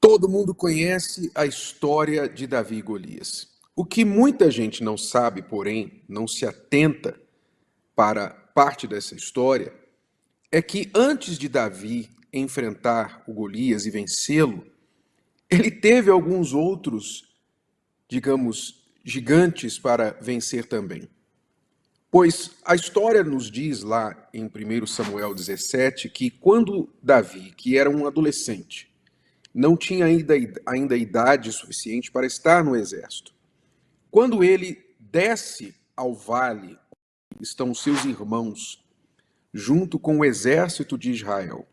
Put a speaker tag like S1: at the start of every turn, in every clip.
S1: Todo mundo conhece a história de Davi e Golias. O que muita gente não sabe, porém, não se atenta para parte dessa história, é que antes de Davi enfrentar o Golias e vencê-lo, ele teve alguns outros, digamos, gigantes para vencer também. Pois a história nos diz lá em 1 Samuel 17 que quando Davi, que era um adolescente, não tinha ainda idade suficiente para estar no exército. Quando ele desce ao vale, estão seus irmãos, junto com o exército de Israel,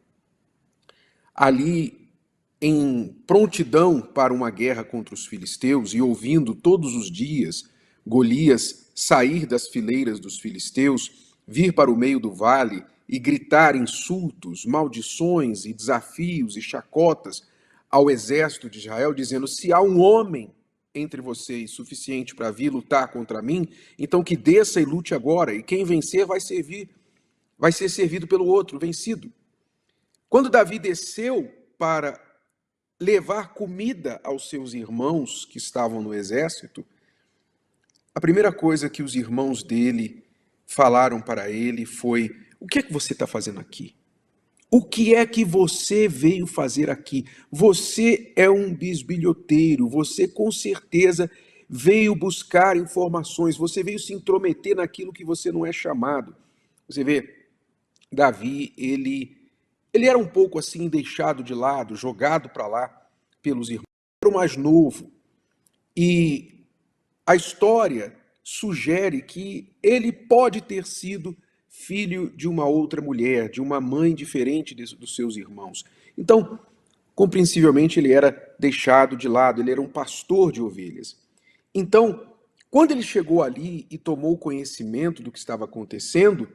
S1: ali em prontidão para uma guerra contra os filisteus, e ouvindo todos os dias Golias sair das fileiras dos filisteus, vir para o meio do vale e gritar insultos, maldições e desafios e chacotas ao exército de Israel, dizendo: se há um homem entre vocês suficiente para vir lutar contra mim, então que desça e lute agora, e quem vencer vai ser servido pelo outro, vencido. Quando Davi desceu para levar comida aos seus irmãos que estavam no exército, a primeira coisa que os irmãos dele falaram para ele foi: o que é que você está fazendo aqui? O que é que você veio fazer aqui? Você é um bisbilhoteiro, você com certeza veio buscar informações, você veio se intrometer naquilo que você não é chamado. Você vê, Davi, ele era um pouco assim deixado de lado, jogado para lá pelos irmãos. Era o mais novo. E a história sugere que ele pode ter sido filho de uma outra mulher, de uma mãe diferente dos seus irmãos. Então, compreensivelmente, ele era deixado de lado, ele era um pastor de ovelhas. Então, quando ele chegou ali e tomou conhecimento do que estava acontecendo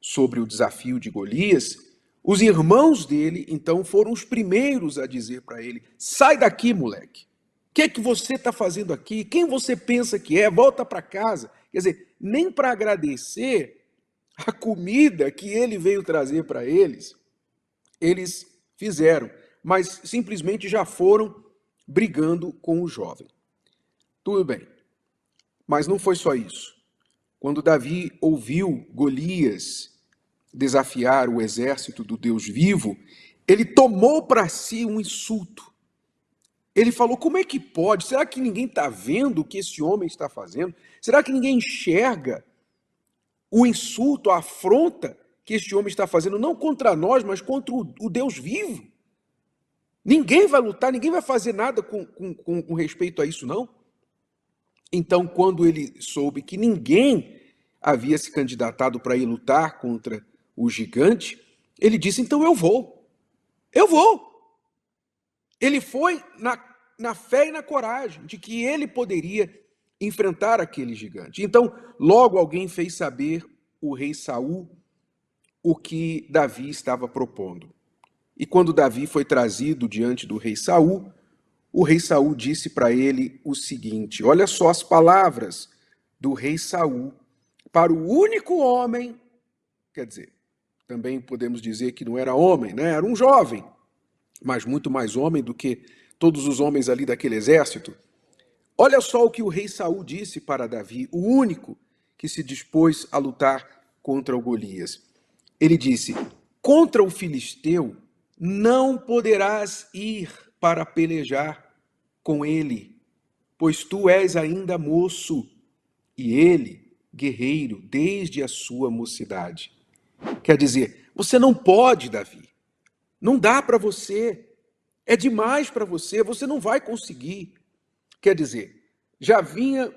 S1: sobre o desafio de Golias, os irmãos dele, então, foram os primeiros a dizer para ele: sai daqui, moleque. O que é que você está fazendo aqui? Quem você pensa que é? Volta para casa. Quer dizer, nem para agradecer a comida que ele veio trazer para eles fizeram, mas simplesmente já foram brigando com o jovem. Tudo bem, mas não foi só isso. Quando Davi ouviu Golias desafiar o exército do Deus vivo, ele tomou para si um insulto. Ele falou: como é que pode? Será que ninguém está vendo o que esse homem está fazendo? Será que ninguém enxerga o insulto, a afronta que este homem está fazendo, não contra nós, mas contra o Deus vivo? Ninguém vai lutar, ninguém vai fazer nada com respeito a isso, não? Então, quando ele soube que ninguém havia se candidatado para ir lutar contra o gigante, ele disse: então eu vou. Eu vou. Ele foi na fé e na coragem de que ele poderia enfrentar aquele gigante. Então, logo alguém fez saber o rei Saul o que Davi estava propondo. E quando Davi foi trazido diante do rei Saul, o rei Saul disse para ele o seguinte: olha só as palavras do rei Saul para o único homem, quer dizer, também podemos dizer que não era homem, né? Era um jovem, mas muito mais homem do que todos os homens ali daquele exército. Olha só o que o rei Saul disse para Davi, o único que se dispôs a lutar contra o Golias. Ele disse: contra o filisteu não poderás ir para pelejar com ele, pois tu és ainda moço, e ele, guerreiro, desde a sua mocidade. Quer dizer, você não pode, Davi. Não dá para você. É demais para você, você não vai conseguir. Quer dizer, já vinha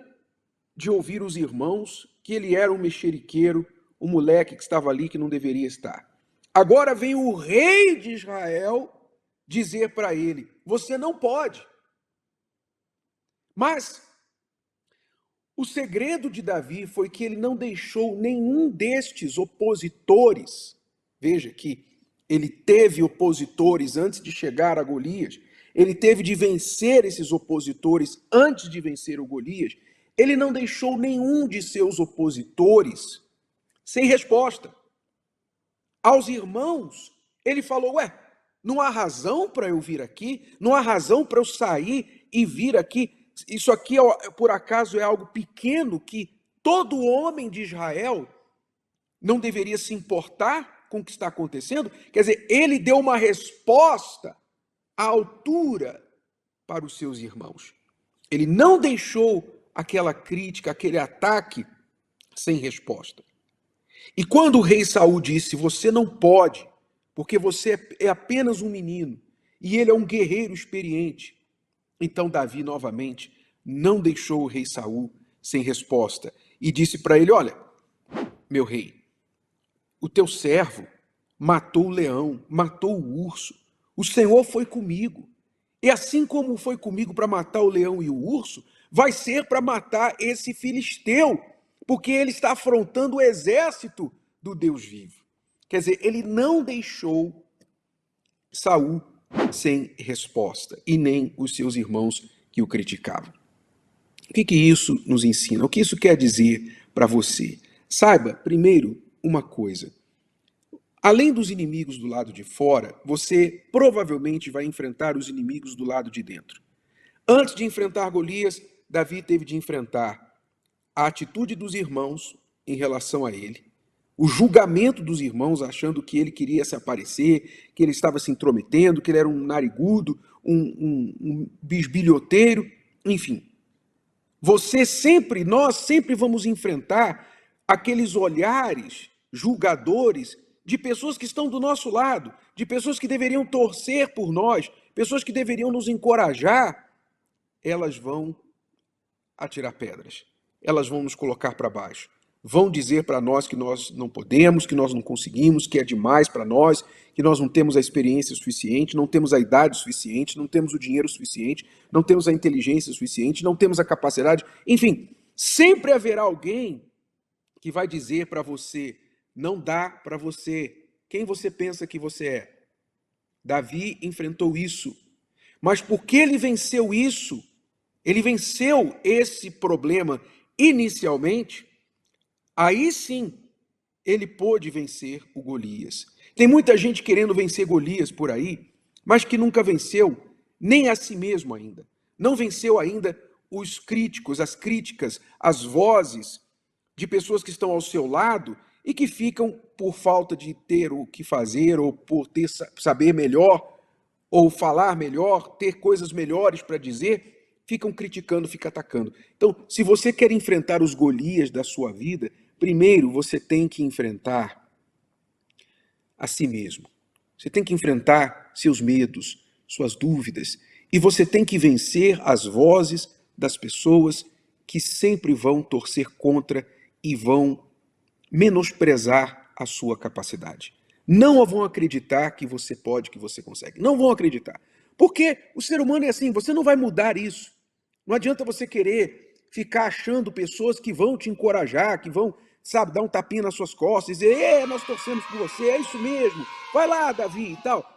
S1: de ouvir os irmãos que ele era um mexeriqueiro, um moleque que estava ali que não deveria estar. Agora vem o rei de Israel dizer para ele: você não pode. Mas o segredo de Davi foi que ele não deixou nenhum destes opositores. Veja que ele teve opositores antes de chegar a Golias. Ele teve de vencer esses opositores antes de vencer o Golias. Ele não deixou nenhum de seus opositores sem resposta. Aos irmãos, ele falou: ué, Não há razão para eu vir aqui? Não há razão para eu sair e vir aqui? Isso aqui, por acaso, é algo pequeno que todo homem de Israel não deveria se importar com o que está acontecendo? Quer dizer, ele deu uma resposta à altura para os seus irmãos. Ele não deixou aquela crítica, aquele ataque sem resposta. E quando o rei Saul disse: você não pode, porque você é apenas um menino e ele é um guerreiro experiente, então Davi novamente não deixou o rei Saul sem resposta e disse para ele: olha, meu rei, o teu servo matou o leão, matou o urso, o Senhor foi comigo. E assim como foi comigo para matar o leão e o urso, vai ser para matar esse filisteu, porque ele está afrontando o exército do Deus vivo. Quer dizer, ele não deixou Saul sem resposta, e nem os seus irmãos que o criticavam. O que isso nos ensina? O que isso quer dizer para você? Saiba, primeiro, uma coisa. Além dos inimigos do lado de fora, você provavelmente vai enfrentar os inimigos do lado de dentro. Antes de enfrentar Golias, Davi teve de enfrentar a atitude dos irmãos em relação a ele, o julgamento dos irmãos, achando que ele queria se aparecer, que ele estava se intrometendo, que ele era um narigudo, um bisbilhoteiro, enfim. Nós sempre vamos enfrentar aqueles olhares julgadores de pessoas que estão do nosso lado, de pessoas que deveriam torcer por nós, pessoas que deveriam nos encorajar. Elas vão atirar pedras, elas vão nos colocar para baixo, vão dizer para nós que nós não podemos, que nós não conseguimos, que é demais para nós, que nós não temos a experiência suficiente, não temos a idade suficiente, não temos o dinheiro suficiente, não temos a inteligência suficiente, não temos a capacidade. Enfim, sempre haverá alguém que vai dizer para você: não dá para você. Quem você pensa que você é? Davi enfrentou isso. Mas porque ele venceu isso, ele venceu esse problema inicialmente, aí sim ele pôde vencer o Golias. Tem muita gente querendo vencer Golias por aí, mas que nunca venceu nem a si mesmo ainda. Não venceu ainda os críticos, as críticas, as vozes de pessoas que estão ao seu lado e que ficam, por falta de ter o que fazer, ou por saber melhor, ou falar melhor, ter coisas melhores para dizer, ficam criticando, ficam atacando. Então, se você quer enfrentar os Golias da sua vida, primeiro você tem que enfrentar a si mesmo. Você tem que enfrentar seus medos, suas dúvidas, e você tem que vencer as vozes das pessoas que sempre vão torcer contra e vão menosprezar a sua capacidade. Não vão acreditar que você pode, que você consegue. Não vão acreditar. Porque o ser humano é assim, você não vai mudar isso. Não adianta você querer ficar achando pessoas que vão te encorajar, que vão, sabe, dar um tapinha nas suas costas e dizer: nós torcemos por você, é isso mesmo, vai lá, Davi e tal.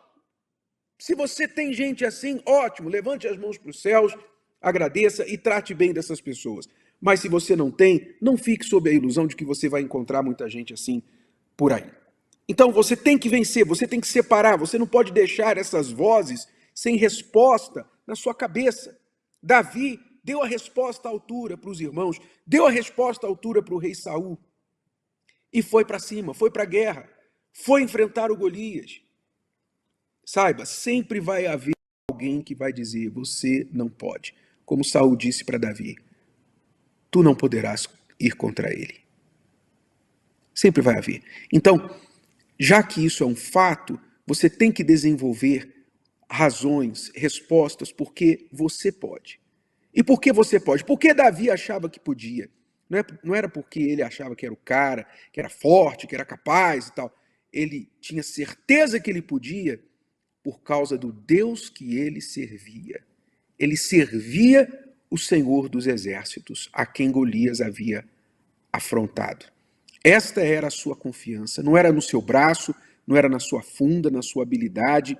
S1: Se você tem gente assim, ótimo, levante as mãos para os céus, agradeça e trate bem dessas pessoas. Mas se você não tem, não fique sob a ilusão de que você vai encontrar muita gente assim por aí. Então você tem que vencer, você tem que separar, você não pode deixar essas vozes sem resposta na sua cabeça. Davi deu a resposta à altura para os irmãos, deu a resposta à altura para o rei Saul e foi para cima, foi para a guerra, foi enfrentar o Golias. Saiba, sempre vai haver alguém que vai dizer: você não pode. Como Saul disse para Davi: tu não poderás ir contra ele. Sempre vai haver. Então, já que isso é um fato, você tem que desenvolver razões, respostas, porque você pode. E por que você pode? Porque Davi achava que podia. Não era porque ele achava que era o cara, que era forte, que era capaz e tal. Ele tinha certeza que ele podia por causa do Deus que ele servia. Ele servia o Senhor dos Exércitos, a quem Golias havia afrontado. Esta era a sua confiança, não era no seu braço, não era na sua funda, na sua habilidade.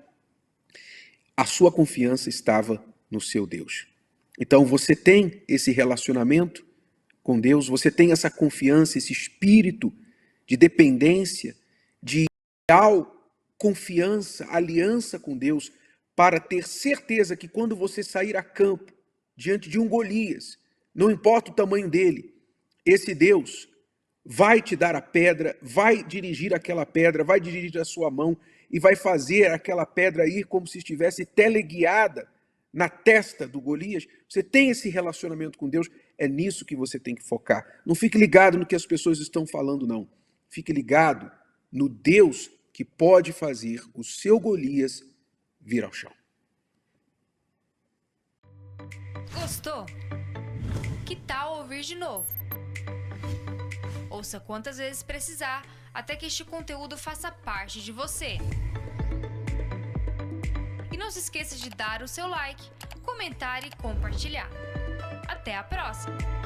S1: A sua confiança estava no seu Deus. Então você tem esse relacionamento com Deus, você tem essa confiança, esse espírito de dependência, de ideal confiança, aliança com Deus, para ter certeza que quando você sair a campo, diante de um Golias, não importa o tamanho dele, esse Deus vai te dar a pedra, vai dirigir aquela pedra, vai dirigir a sua mão e vai fazer aquela pedra ir como se estivesse teleguiada na testa do Golias. Você tem esse relacionamento com Deus, é nisso que você tem que focar. Não fique ligado no que as pessoas estão falando, não. Fique ligado no Deus que pode fazer o seu Golias vir ao chão.
S2: Gostou? Que tal ouvir de novo? Ouça quantas vezes precisar, até que este conteúdo faça parte de você. E não se esqueça de dar o seu like, comentar e compartilhar. Até a próxima!